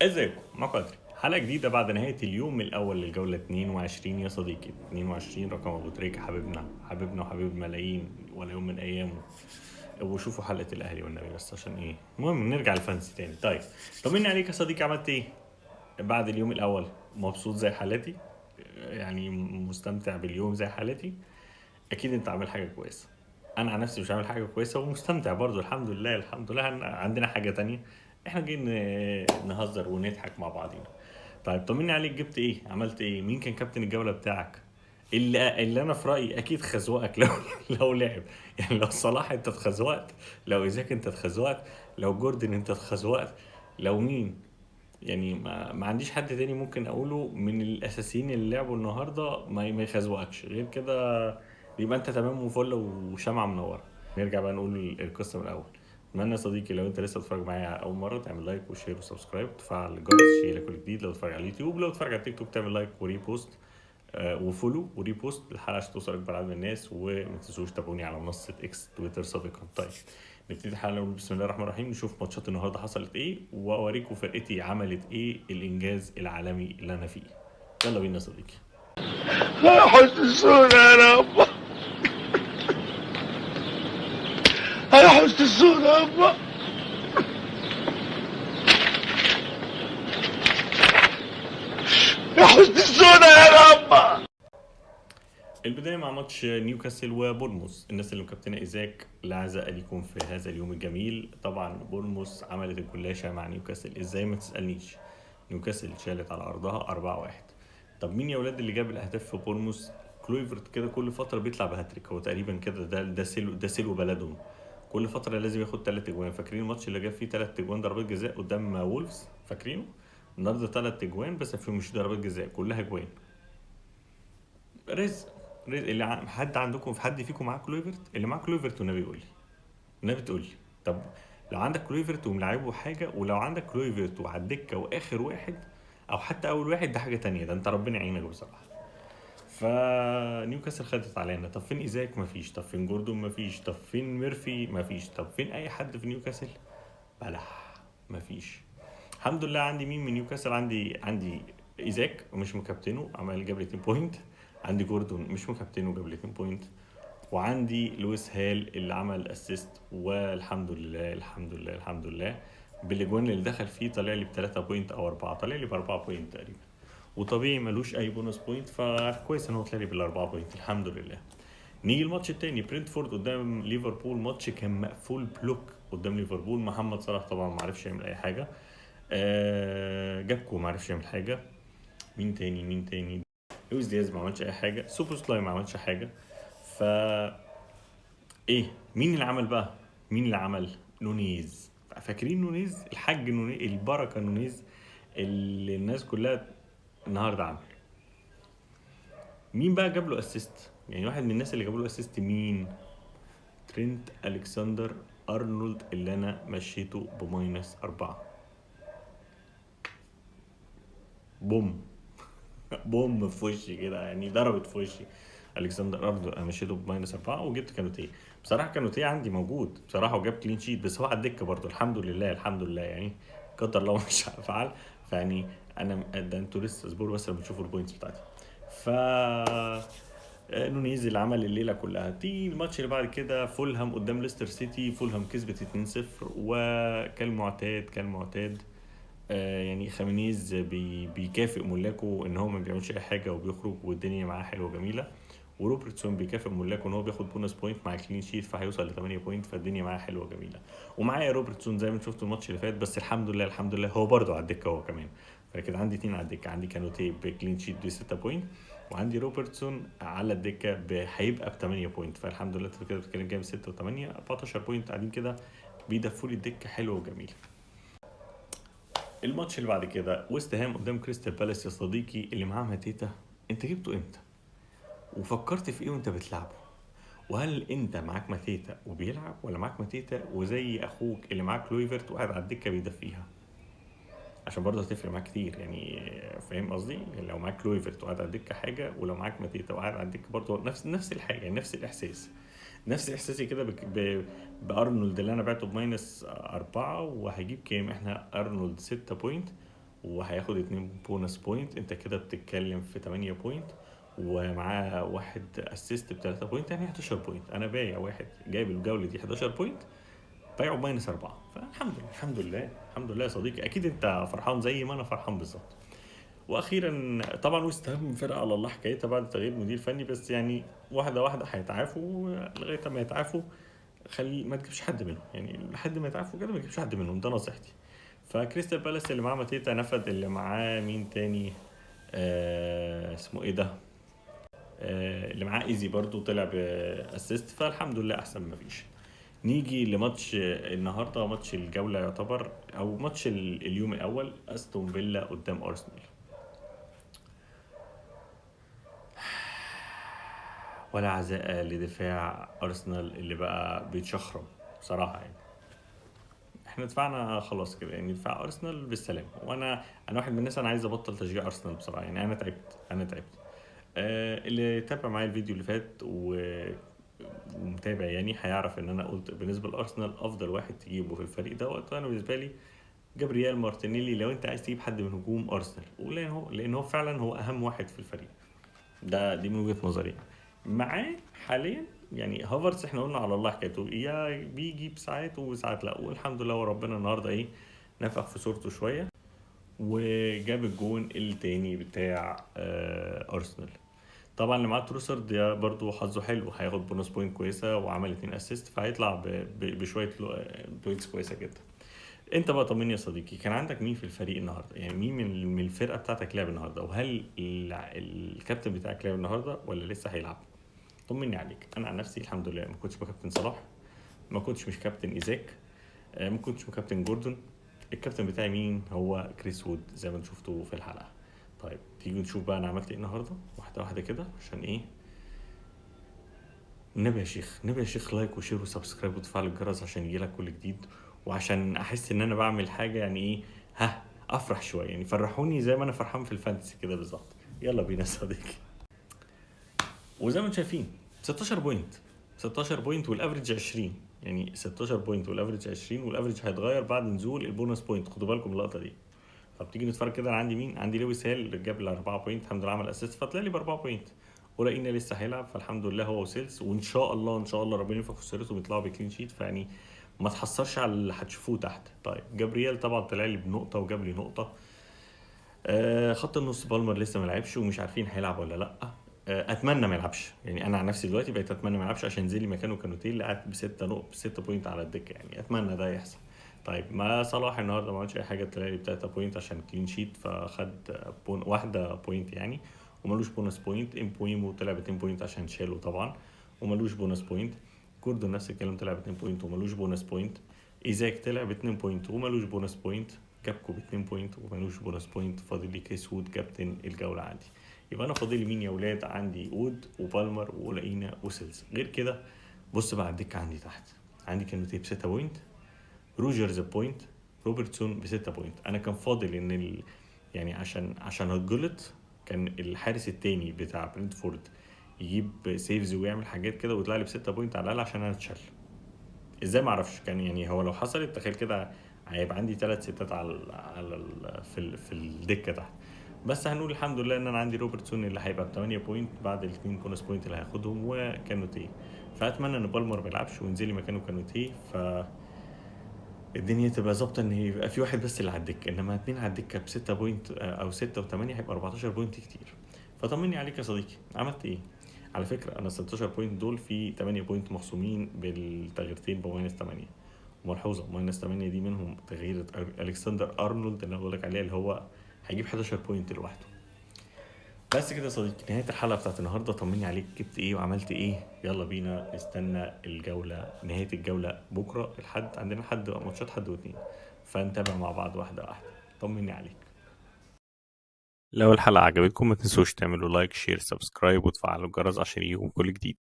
ازيكم؟ معكم أدري. حلقة جديدة بعد نهاية اليوم الأول للجولة 22 يا صديقي. 22 رقم أبو تريكة، حبيبنا وحبيب ملايين ولا يوم من أيامه. وشوفوا حلقة الأهلي والنبي بس عشان إيه. المهم نرجع للفانسي تاني. طيب طمني عليك يا صديقي، عملت إيه بعد اليوم الأول؟ مبسوط زي حالتي؟ يعني مستمتع باليوم زي حالتي؟ أكيد أنت عامل حاجة كويسة. أنا عن نفسي مش عامل حاجة كويسة ومستمتع برضو، الحمد لله الحمد لله. عندنا حاجة تانية، احنا جايين نهزر ونضحك مع بعضينا. طيب طمني عليك، جبت ايه؟ عملت ايه؟ مين كان كابتن الجولة بتاعك؟ اللي انا في رأيي اكيد خزوقك لو لو لعب. يعني لو صلاح انت اتخزوقت، لو ايزاك انت اتخزوقت، لو جوردن انت اتخزوقت، لو مين؟ يعني ما عنديش حد تاني ممكن اقوله من الاساسيين اللي لعبوا النهارده ما يخزوقكش غير كده. يبقى انت تمام وفل وشمعة منورة. نرجع بقى نقول القصة من الاول. اتمنى يا صديقي لو انت لسه بتتفرج معايا اول مره تعمل لايك وشير وسبسكرايب، تفعل الجرس يجيلك كل جديد. لو بتتفرج على اليوتيوب، لو بتتفرج على التيك توك تعمل لايك وريبوست وفولو وريبوست الحلقه عشان توصل اكبر عدد من الناس. وما تنسوش تابعوني على منصه اكس تويتر سابقا. طيب نبتدي الحلقه نقول بسم الله الرحمن الرحيم، نشوف ماتشات النهارده حصلت ايه واوريكم فرقتي عملت ايه الانجاز العالمي اللي انا فيه. يلا بينا يا صديقي. هيحسسونا يا رب، هيحسسونا يا رب. يحسسونا يا رب. البداية مع ماتش نيوكاسل وبورنموث. الناس اللي مكابتنة إيزاك لا عزاء ليكم في هذا اليوم الجميل. طبعا بورنموث عملت الجلاشة مع نيوكاسل إزاي ما تسألنيش. نيوكاسل شالت على أرضها 4-1. طب مين يا ولاد اللي جاب الأهداف في بورنموث؟ كلويفرت كده كل فترة بيطلع بهاتريك، هو تقريبا كده ده سلو بلدهم. كل فترة لازم ياخد 3 اجوان. فاكرين الماتش اللي جاب فيه 3 اجوان ضربات جزاء قدام وولفز؟ فاكرينه؟ النهارده 3 اجوان بس فيهم مش ضربات جزاء، كلها اجوان. رزق. رزق حد عندكم، في حد فيكم معاه كلويفرت؟ اللي معاه كلويفرت والنبي يقول لي، النبي تقول لي. طب لو عندك كلويفرت وملاعبه حاجه، ولو عندك كلويفرت وعلى الدكه واخر واحد او حتى اول واحد ده حاجه تانية، ده انت ربنا يعينك بصراحه. فنيوكاسل خدت علينا. طب فين ايزاك؟ مفيش. طب فين جوردون؟ مفيش. طب فين ميرفي؟ مفيش. طب فين اي حد في نيوكاسل؟ بلح. مفيش. الحمد لله. عندي مين من نيوكاسل؟ عندي ايزاك ومش مكابتنه، عمل جاب لي 2 بوينت. عندي جوردون مش مكابتنه جاب لي 2 بوينت. وعندي لويس هال اللي عمل اسيست، والحمد لله الحمد لله الحمد لله. بالاجوان اللي دخل فيه طالع لي ب3 بوينت او 4، طالع لي ب4 بوينت تقريبا. وطبيعي ملوش اي بونص بوينت، فكويس ان هو طلع لي بال4 بوينت الحمد لله. نيجي الماتش التاني، برينتفورد قدام ليفربول. ماتش كان مقفول بلوك قدام ليفربول. محمد صلاح طبعا ما عرفش يعمل اي حاجه. جابكو ما عرفش يعمل حاجه. مين تاني؟ لويس دياز ما عملش اي حاجه. سوبر سلاي ما عملش حاجه. ف ايه مين اللي عمل بقى؟ مين اللي عمل؟ نونيز. فاكرين نونيز؟ الحاج نونيز، البركه نونيز اللي الناس كلها النهارده عمل. مين بقى جاب له اسيست؟ يعني واحد من الناس اللي جابوا له اسيست مين؟ ترينت الكسندر ارنولد اللي انا مشيته -4. بوم. بوم في وشي كده، يعني ضربت في وشي. الكسندر ارنولد انا مشيته -4 وجبت كانوتيه. بصراحه كانوتيه عندي موجود بصراحه وجاب كلين شيت، بس هو على الدكه برضه الحمد لله الحمد لله يعني. قدر الله ما شاء فعل. فيعني انا ده انتوا لسه اصبروا بس لما تشوفوا البوينتس بتاعتي. ف نونيز اللي عمل الليله كلها. تيجي الماتش اللي بعد كده فولهام قدام ليستر سيتي. فولهام كسبت 2-0 وكالمعتاد يعني خامينيز بيكافئ ملاكه ان هو ما بيعملش اي حاجه وبيخرج والدنيا معاه حلوه وجميله. وروبرتسون بيكافئ ملاكه ان هو بياخد بونس بوينت مع كلين شيت فهيوصل ل 8 بوينت، فالدنيا معاه حلوه وجميله. ومعايا روبرتسون زي ما شفتوا الماتش اللي فات، بس الحمد لله الحمد لله هو برده على الدكه هو كمان. فكده عندي 2 على الدكه، عندي كانوتي بكلين شيت ب 6 بوينت، وعندي روبرتسون على الدكه هيبقى ب 8 بوينت. فالحمد لله كده بتتكلم جايب 6 و8 14 بوينت قاعدين كده بيدفوا لي الدكه حلوه وجميله. الماتش اللي بعد كده ويست هام قدام كريستال بالاس. يا صديقي اللي معاه ماتيتا، انت جبته امتى وفكرت في ايه وانت بتلعبه؟ وهل انت معاك ماتيتا وبيلعب، ولا معاك ماتيتا وزي اخوك اللي معاك كلويفرت وقاعد على الدكه بيدفيها؟ عشان برضه هتفرق معاك كتير يعني. فاهم قصدي؟ يعني لو معاك كلويفرت وقاعد على الدكه حاجه، ولو معاك ماتيتا وقاعد على الدكه برضه نفس الحاجه يعني، نفس الاحساس. نفس احساسي كده بارنولد اللي انا بعته -4. وهجيب كام؟ احنا ارنولد 6 بوينت وهياخد 2 بونس بوينت، انت كده بتتكلم في 8 بوينت، ومعاه واحد اسيست ب3 بوينت، يعني 11 بوينت. انا بايع واحد جايب الجوله دي 11 بوينت، بايعه ماينس 4. فالحمد لله الحمد لله الحمد لله يا صديقي، اكيد انت فرحان زي ما انا فرحان بالظبط. واخيرا طبعا وست هام فرقه على الله حكايتها بعد تغيير مدير فني، بس يعني واحده واحده هيتعافوا لغايه ما يتعافوا. ما تجيبش حد منهم، يعني لحد ما يتعافوا كده ما تجيبش حد منهم، ده نصيحتي. فكريستال بالاس اللي معاه ماتيتا نفد، اللي معاه مين تاني؟ اسمه ايه ده؟ اللي معاه ايزي برضو طلع باسيست، فالحمد لله احسن ما فيش. نيجي لماتش النهارده، ماتش الجوله يعتبر، او ماتش اليوم الاول، استون فيلا قدام ارسنال. ولا عزاء لدفاع ارسنال اللي بقى بيتشخرم بصراحه يعني. احنا دفعنا خلاص كده، يعني دفاع ارسنال بالسلام. انا واحد من الناس، انا عايز ابطل تشجيع ارسنال بصراحه، يعني انا تعبت. اللي تابع معايا الفيديو اللي فات ومتابع يعني هيعرف ان انا قلت بالنسبه لارسنال افضل واحد تجيبه في الفريق دوت، انا بالنسبه لي جابرييل مارتينيلي، لو انت عايز تجيب حد من هجوم ارسنال، لان هو فعلا هو اهم واحد في الفريق. دي من وجهة نظري. معاه حاليا يعني هافرتس، احنا قلنا على الله حكايته، يا بيجي بساعات وساعات لا، والحمد لله وربنا النهارده ايه، نفخ في صورته شويه وجاب الجون التاني بتاع ارسنال. طبعا اللي معاه تروسرد ده برضو حظه حلو، هياخد بونus بوينت كويسه، وعمل 2 اسيست، فهيطلع بشويه بوينتس كويسه جدا. انت بقى طمني يا صديقي، كان عندك مين في الفريق النهارده؟ يعني مين من الفرقه بتاعتك لعب النهارده؟ وهل الكابتن بتاعك لعب النهارده ولا لسه هيلعب؟ طمني عليك. انا عن نفسي الحمد لله ما كنتش بكابتن صلاح، ما كنتش مش كابتن ايزاك، ما كنتش كابتن جوردون. الكابتن بتاعي مين؟ هو كريس وود زي ما انتوا شفتوا في الحلقه. طيب تيجي نشوف بقى انا عملت ايه النهارده واحده واحده كده، عشان ايه؟ نبي يا شيخ، نبي يا شيخ، لايك وشير وسبسكرايب وتفعل الجرس عشان يجيلك كل جديد، وعشان احس ان انا بعمل حاجه يعني ايه، افرح شويه، يعني فرحوني زي ما انا فرحان في الفانتسي كده بالظبط. يلا بينا يا صديقي. وزي ما انتم شايفين 16 بوينت، 16 بوينت والافريج 20، يعني 16 بوينت والافريج 20، والافريج هيتغير بعد نزول البونص بوينت، خدوا بالكم من اللقطه دي. طب تيجي نتفرج كده، انا عندي مين؟ عندي لويس هيل اللي جاب ال 4 بوينت، الحمد لله عمل اسيست، فطلع لي ب 4 بوينت. ولقينا لسه هيلعب، فالحمد لله هو وسيلز، وان شاء الله ان شاء الله ربنا ينفخ في سيرته ويطلعوا بكلين شيت، فيعني ما تحصرش على اللي هتشوفوه تحت. طيب جابرييل طبعا طلع لي بنقطه وجاب لي نقطه. خط النص بالمر لسه ما لعبش ومش عارفين هيلعب ولا لا. اتمنى ما يلعبش، يعني انا عن نفسي دلوقتي بقيت اتمنى ما يلعبش، عشان زيلي مكانه كانوتيل اللي قاعد ب6 بوينت على الدكه، يعني اتمنى ده يحصل. طيب ما صلاح النهارده ما عملش اي حاجه، طلع لي ب3 بوينت عشان كلين شيت، فخد واحده بوينت يعني، وملوش بونس بوينت. امبويمو طلع ب2 بوينت عشان شالوا طبعا، وملوش بونس بوينت. كوردو نفس الكلام، طلع ب2 بوينت وملوش بونس بوينت. ايزاك طلع ب2 بوينت وملوش بونس بوينت. كابكو ب2 بوينت وملوش بونس بوينت. فاضل لي كريس وود كابتن الجوله عندي. يبقى انا فاضل لي مين يا ولاد؟ عندي وود وبالمر ولقينا وسيلز. غير كده بص بقى على الدكه عندي تحت، عندي كانوتي ب6 بوينت، روجرز بوينت، روبرتسون ب6 بوينت. انا كان فاضل ان يعني عشان هتجلط، كان الحارس التاني بتاع برينتفورد يجيب سيفز ويعمل حاجات كده ويطلع لي ب6 بوينت على الاقل عشان انا اتشل. ازاي ما اعرفش، كان يعني هو لو حصلت تخيل كده هيبقى عندي 3 ستات في الدكه تحت. بس هنقول الحمد لله ان انا عندي روبرتسون اللي هيبقى ب8 بوينت بعد ال2 بونس بوينت اللي هياخدهم، وكانوتي. فاتمنى ان بالمر ما يلعبش وينزل مكانه كانوتي، الدنيا تبقى ظابطه، ان يبقى في واحد بس اللي على الدكه، انما 2 على الدكه ب6 بوينت او 6 و8 هيبقى 14 بوينت كتير. فطمني عليك يا صديقي، عملت ايه؟ على فكره انا 16 بوينت دول في 8 بوينت مخصومين بالتغييرتين بماينس 8. وملحوظه ماينس 8 دي منهم تغيير الكسندر ارنولد اللي انا بقول لك عليه، اللي هو هيجيب 11 بوينت لوحده. بس كده يا صديقي، نهايه الحلقه بتاعت النهارده. طمني عليك، جبت ايه وعملت ايه؟ يلا بينا نستنى الجوله، نهايه الجوله بكره الحد، عندنا حد ماتشات حد واثنين، فنتابع مع بعض واحده واحده. طمني عليك. لو الحلقه عجبتكم ما تنسوش تعملوا لايك شير سبسكرايب وتفعلوا الجرس عشان يجيكم كل جديد.